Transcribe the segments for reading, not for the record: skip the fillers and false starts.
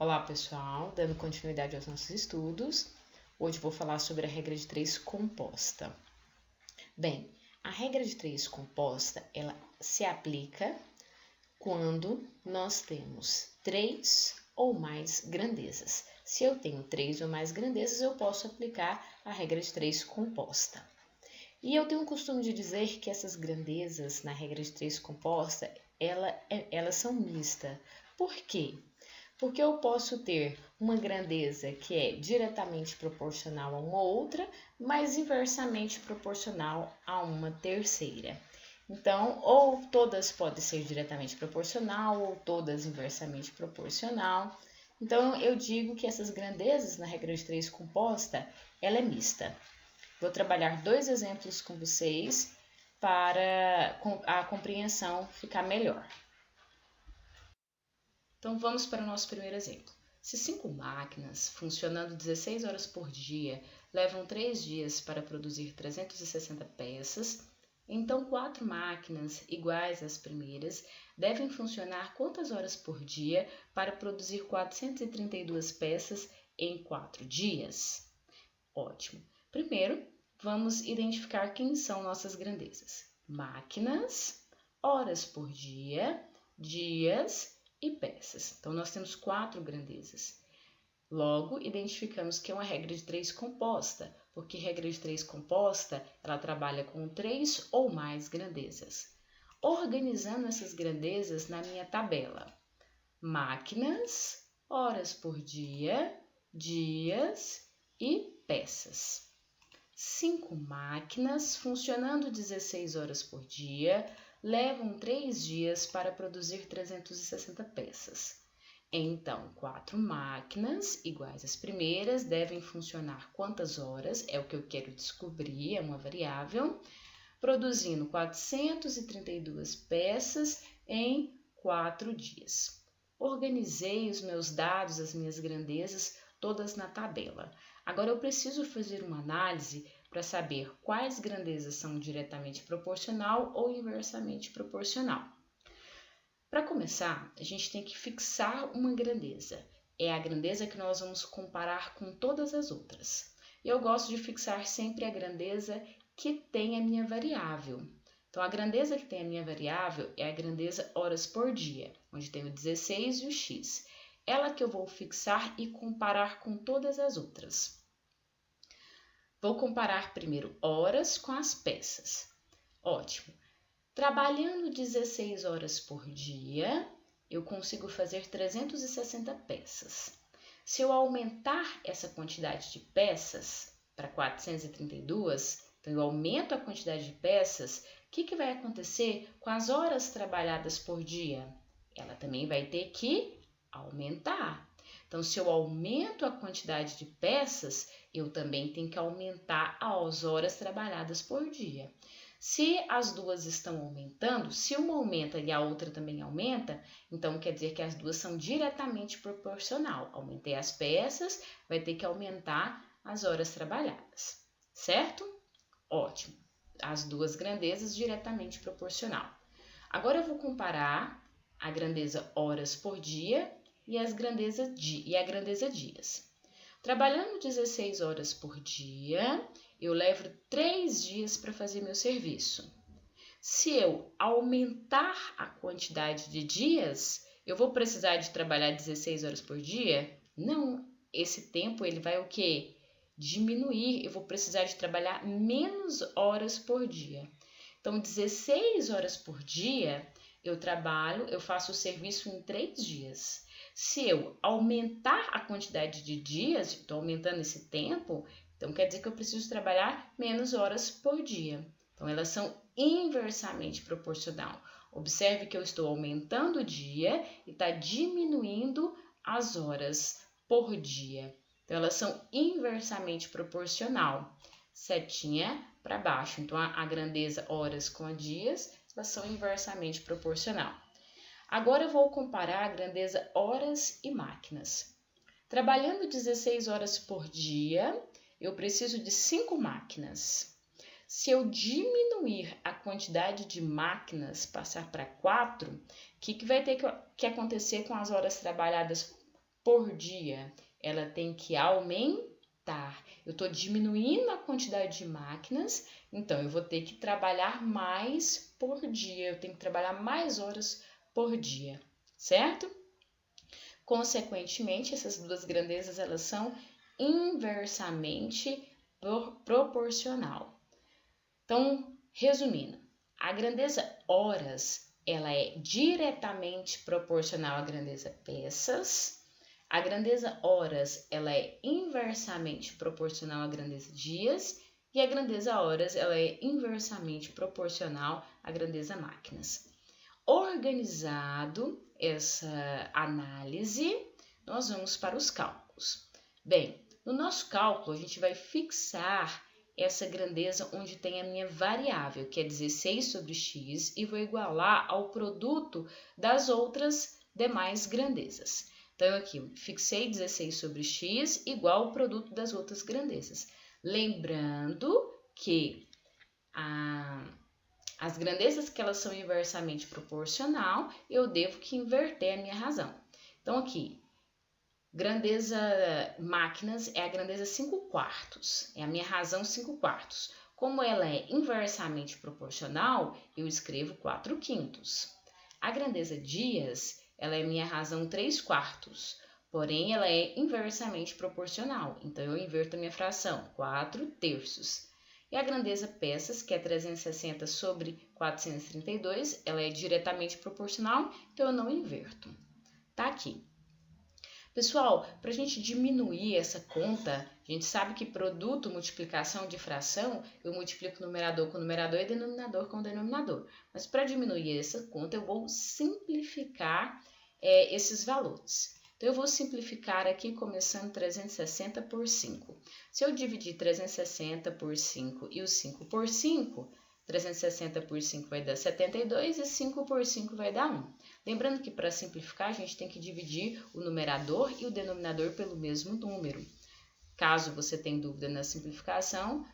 Olá pessoal, dando continuidade aos nossos estudos, hoje vou falar sobre a regra de 3 composta. Bem, a regra de 3 composta, ela se aplica quando nós temos 3 ou mais grandezas. Se eu tenho 3 ou mais grandezas, eu posso aplicar a regra de 3 composta. E eu tenho o costume de dizer que essas grandezas na regra de 3 composta, elas são mistas. Por quê? Porque eu posso ter uma grandeza que é diretamente proporcional a uma outra, mas inversamente proporcional a uma terceira. Então, ou todas podem ser diretamente proporcional, ou todas inversamente proporcional. Então, eu digo que essas grandezas na regra de 3 composta, ela é mista. Vou trabalhar 2 exemplos com vocês para a compreensão ficar melhor. Então vamos para o nosso primeiro exemplo. Se 5 máquinas, funcionando 16 horas por dia, levam 3 dias para produzir 360 peças, então 4 máquinas, iguais às primeiras, devem funcionar quantas horas por dia para produzir 432 peças em 4 dias? Ótimo! Primeiro, vamos identificar quem são nossas grandezas. Máquinas, horas por dia, dias e peças. Então, nós temos 4 grandezas. Logo, identificamos que é uma regra de 3 composta, porque regra de 3 composta, ela trabalha com 3 ou mais grandezas. Organizando essas grandezas na minha tabela. Máquinas, horas por dia, dias e peças. 5 máquinas, funcionando 16 horas por dia, levam 3 dias para produzir 360 peças. Então, 4 máquinas, iguais às primeiras, devem funcionar quantas horas? É o que eu quero descobrir, é uma variável. Produzindo 432 peças em 4 dias. Organizei os meus dados, as minhas grandezas, todas na tabela. Agora eu preciso fazer uma análise para saber quais grandezas são diretamente proporcional ou inversamente proporcional. Para começar, a gente tem que fixar uma grandeza. É a grandeza que nós vamos comparar com todas as outras. Eu gosto de fixar sempre a grandeza que tem a minha variável. Então, a grandeza que tem a minha variável é a grandeza horas por dia, onde tem o 16 e o x. Ela que eu vou fixar e comparar com todas as outras. Vou comparar primeiro horas com as peças. Ótimo. Trabalhando 16 horas por dia, eu consigo fazer 360 peças. Se eu aumentar essa quantidade de peças para 432, então eu aumento a quantidade de peças, o que vai acontecer com as horas trabalhadas por dia? Ela também vai ter que aumentar. Então, se eu aumento a quantidade de peças, eu também tenho que aumentar as horas trabalhadas por dia. Se as duas estão aumentando, se uma aumenta e a outra também aumenta, então quer dizer que as duas são diretamente proporcional. Aumentei as peças, vai ter que aumentar as horas trabalhadas, certo? Ótimo. As duas grandezas diretamente proporcional. Agora eu vou comparar a grandeza horas por dia e a grandeza dias. Trabalhando 16 horas por dia, eu levo 3 dias para fazer meu serviço. Se eu aumentar a quantidade de dias, eu vou precisar de trabalhar 16 horas por dia? Não, esse tempo ele vai o quê? Diminuir, eu vou precisar de trabalhar menos horas por dia. Então, 16 horas por dia, eu faço o serviço em 3 dias. Se eu aumentar a quantidade de dias, estou aumentando esse tempo, então quer dizer que eu preciso trabalhar menos horas por dia. Então, elas são inversamente proporcional. Observe que eu estou aumentando o dia e está diminuindo as horas por dia. Então, elas são inversamente proporcional. Setinha para baixo. Então, a grandeza horas com a dias, elas são inversamente proporcional. Agora eu vou comparar a grandeza horas e máquinas. Trabalhando 16 horas por dia, eu preciso de 5 máquinas. Se eu diminuir a quantidade de máquinas, passar para 4, o que vai ter que acontecer com as horas trabalhadas por dia, ela tem que aumentar. Eu estou diminuindo a quantidade de máquinas, então eu vou ter que trabalhar mais por dia, eu tenho que trabalhar mais horas por dia, certo? Consequentemente, essas duas grandezas elas são inversamente proporcional. Então, resumindo, a grandeza horas ela é diretamente proporcional à grandeza peças. A grandeza horas ela é inversamente proporcional à grandeza dias e a grandeza horas ela é inversamente proporcional à grandeza máquinas. Organizado essa análise, nós vamos para os cálculos. Bem, no nosso cálculo a gente vai fixar essa grandeza onde tem a minha variável, que é 16 sobre x, e vou igualar ao produto das outras demais grandezas. Então, aqui, eu fixei 16 sobre x igual ao produto das outras grandezas. Lembrando que as grandezas que elas são inversamente proporcional, eu devo que inverter a minha razão. Então, aqui, grandeza máquinas é a grandeza 5/4, é a minha razão 5/4. Como ela é inversamente proporcional, eu escrevo 4/5. A grandeza dias, ela é minha razão 3/4, porém ela é inversamente proporcional, então eu inverto a minha fração, 4/3. E a grandeza peças, que é 360 sobre 432, ela é diretamente proporcional, então eu não inverto. Tá aqui. Pessoal, para a gente diminuir essa conta, a gente sabe que produto, multiplicação de fração, eu multiplico numerador com numerador e denominador com denominador. Mas para diminuir essa conta, eu vou simplificar esses valores. Então, eu vou simplificar aqui começando 360 por 5. Se eu dividir 360 por 5 e o 5 por 5, 360 por 5 vai dar 72 e 5 por 5 vai dar 1. Lembrando que para simplificar a gente tem que dividir o numerador e o denominador pelo mesmo número. Caso você tenha dúvida na simplificação,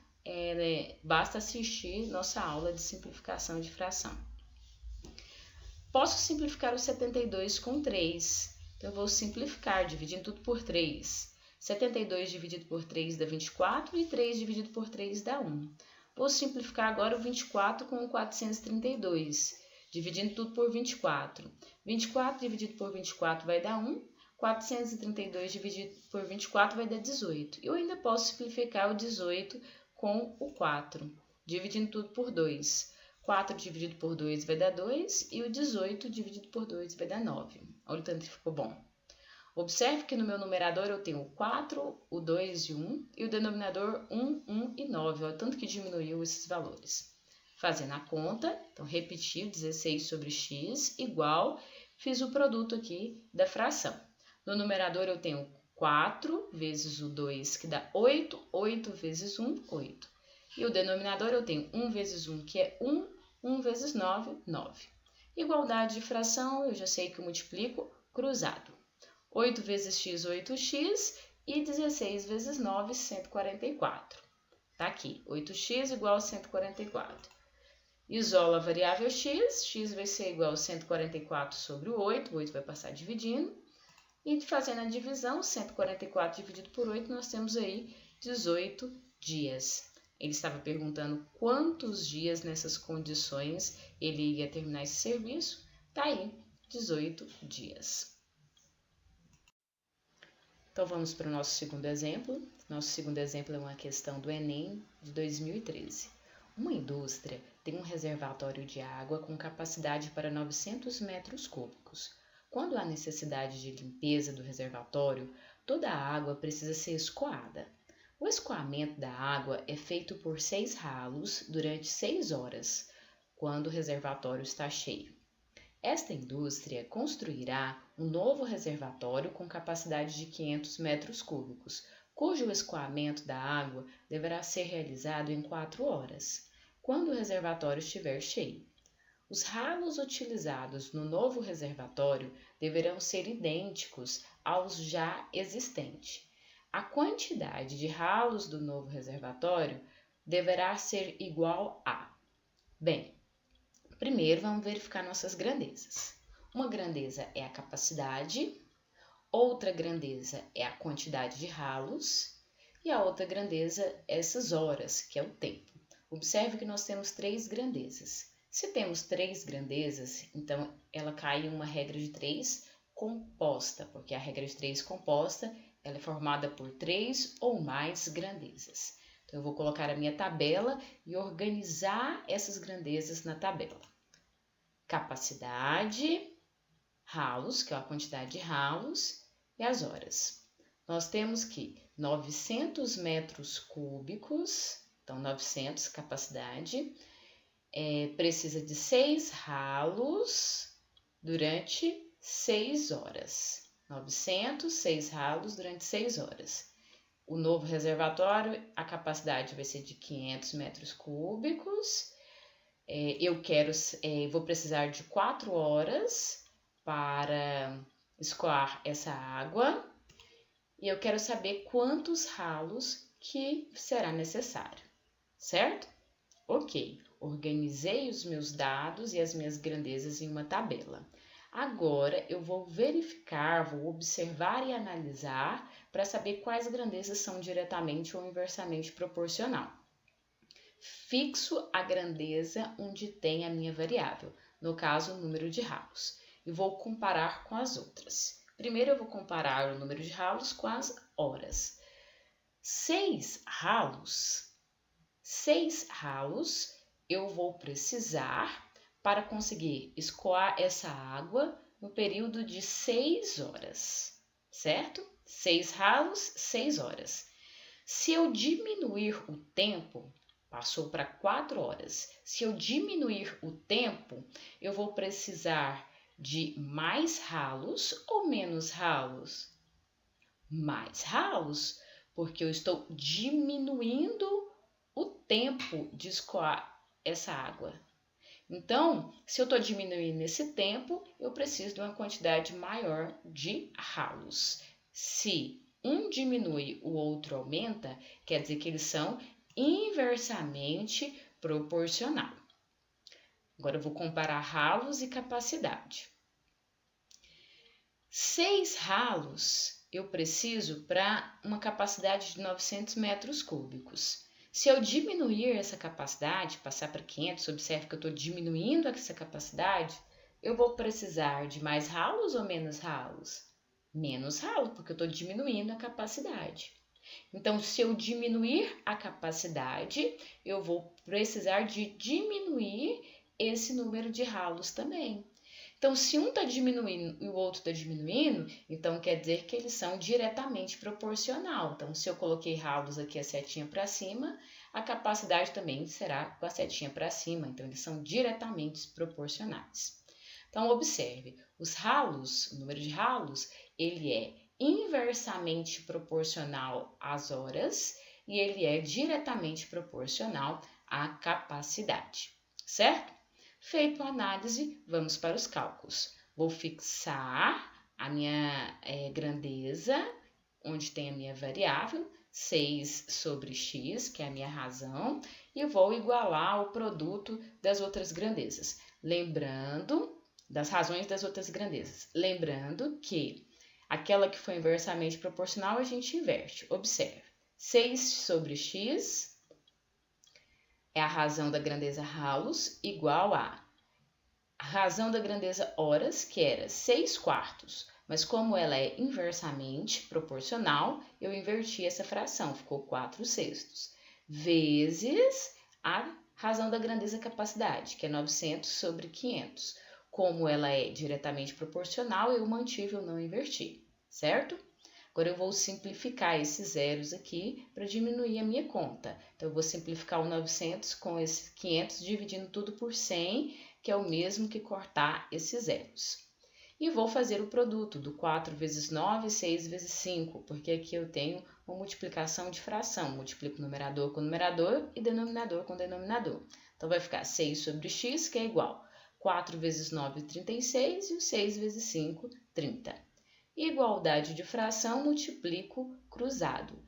basta assistir nossa aula de simplificação de fração. Posso simplificar o 72 com 3. Então, eu vou simplificar dividindo tudo por 3. 72 dividido por 3 dá 24 e 3 dividido por 3 dá 1. Vou simplificar agora o 24 com o 432, dividindo tudo por 24. 24 dividido por 24 vai dar 1, 432 dividido por 24 vai dar 18. Eu ainda posso simplificar o 18 com o 4, dividindo tudo por 2. 4 dividido por 2 vai dar 2 e o 18 dividido por 2 vai dar 9. Olha o tanto que ficou bom. Observe que no meu numerador eu tenho o 4, o 2 e o 1, e o denominador 1, 1 e 9, olha o tanto que diminuiu esses valores. Fazendo a conta, então repeti 16 sobre x igual, fiz o produto aqui da fração. No numerador eu tenho 4 vezes o 2, que dá 8, 8 vezes 1, 8. E o denominador eu tenho 1 vezes 1, que é 1, 1 vezes 9, 9. Igualdade de fração, eu já sei que eu multiplico cruzado. 8 vezes x, 8x, e 16 vezes 9, 144. Tá aqui, 8x igual a 144. Isola a variável x vai ser igual a 144 sobre o 8 vai passar dividindo, e fazendo a divisão, 144 dividido por 8, nós temos aí 18 dias. Ele estava perguntando quantos dias nessas condições ele ia terminar esse serviço, tá aí, 18 dias. Então, vamos para o nosso segundo exemplo. Nosso segundo exemplo é uma questão do Enem de 2013. Uma indústria tem um reservatório de água com capacidade para 900 metros cúbicos. Quando há necessidade de limpeza do reservatório, toda a água precisa ser escoada. O escoamento da água é feito por 6 ralos durante 6 horas, quando o reservatório está cheio. Esta indústria construirá um novo reservatório com capacidade de 500 metros cúbicos, cujo escoamento da água deverá ser realizado em 4 horas, quando o reservatório estiver cheio. Os ralos utilizados no novo reservatório deverão ser idênticos aos já existentes. A quantidade de ralos do novo reservatório deverá ser igual a... Bem, primeiro, vamos verificar nossas grandezas. Uma grandeza é a capacidade, Outra grandeza é a quantidade de ralos e a outra grandeza é essas horas, que é o tempo. Observe que nós temos 3 grandezas. Se temos 3 grandezas, então ela cai em uma regra de 3 composta, porque a regra de 3 composta ela é formada por 3 ou mais grandezas. Então, eu vou colocar a minha tabela e organizar essas grandezas na tabela. Capacidade, ralos, que é a quantidade de ralos, e as horas. Nós temos que 900 metros cúbicos, então 900 capacidade, precisa de 6 ralos durante 6 horas. 900, 6 ralos durante 6 horas. O novo reservatório, a capacidade vai ser de 500 metros cúbicos. Vou precisar de 4 horas para escoar essa água. E eu quero saber quantos ralos que será necessário, certo? Ok, organizei os meus dados e as minhas grandezas em uma tabela. Agora eu vou verificar, vou observar e analisar para saber quais grandezas são diretamente ou inversamente proporcional. Fixo a grandeza onde tem a minha variável, no caso o número de ralos, e vou comparar com as outras. Primeiro eu vou comparar o número de ralos com as horas. 6 ralos eu vou precisar para conseguir escoar essa água no período de 6 horas, certo? 6 ralos, 6 horas. Se eu diminuir o tempo, passou para 4 horas. Se eu diminuir o tempo, eu vou precisar de mais ralos ou menos ralos? Mais ralos, porque eu estou diminuindo o tempo de escoar essa água. Então, se eu estou diminuindo esse tempo, eu preciso de uma quantidade maior de ralos. Se um diminui, o outro aumenta, quer dizer que eles são inversamente proporcional. Agora eu vou comparar ralos e capacidade. 6 ralos eu preciso para uma capacidade de 900 metros cúbicos. Se eu diminuir essa capacidade, passar para 500, observe que eu estou diminuindo essa capacidade, eu vou precisar de mais ralos ou menos ralos? Menos ralo, porque eu estou diminuindo a capacidade. Então, se eu diminuir a capacidade, eu vou precisar de diminuir esse número de ralos também. Então, se um está diminuindo e o outro está diminuindo, então quer dizer que eles são diretamente proporcional. Então, se eu coloquei ralos aqui a setinha para cima, a capacidade também será com a setinha para cima. Então, eles são diretamente proporcionais. Então, observe, os ralos, o número de ralos, ele é inversamente proporcional às horas e ele é diretamente proporcional à capacidade, certo? Feito a análise, vamos para os cálculos. Vou fixar a minha grandeza, onde tem a minha variável, 6 sobre x, que é a minha razão, e vou igualar o produto das outras grandezas. Lembrando, das razões das outras grandezas. Lembrando que aquela que foi inversamente proporcional, a gente inverte. Observe, 6 sobre x é a razão da grandeza ralos igual a razão da grandeza horas, que era 6 quartos, mas como ela é inversamente proporcional, eu inverti essa fração, ficou 4 sextos, vezes a razão da grandeza capacidade, que é 900 sobre 500. Como ela é diretamente proporcional, eu mantive, eu não inverti, certo? Agora eu vou simplificar esses zeros aqui para diminuir a minha conta. Então, eu vou simplificar o 900 com esse 500, dividindo tudo por 100, que é o mesmo que cortar esses zeros. E vou fazer o produto do 4 vezes 9, 6 vezes 5, porque aqui eu tenho uma multiplicação de fração. Multiplico numerador com numerador e denominador com denominador. Então, vai ficar 6 sobre x, que é igual 4 vezes 9, 36, e o 6 vezes 5, 30. Igualdade de fração, multiplico cruzado.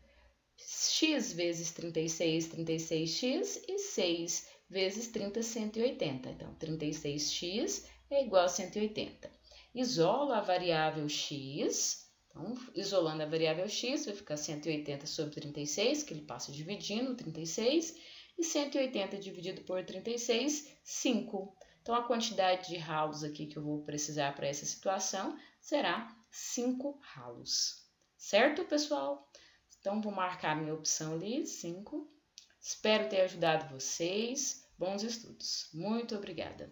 X vezes 36, 36x, e 6 vezes 30, 180. Então, 36x é igual a 180. Isolo a variável x Então, isolando a variável x, vai ficar 180 sobre 36, que ele passa dividindo 36, e 180 dividido por 36, 5. Então, a quantidade de ralos aqui que eu vou precisar para essa situação será 5 ralos. Certo, pessoal? Então, vou marcar a minha opção ali, 5. Espero ter ajudado vocês. Bons estudos. Muito obrigada.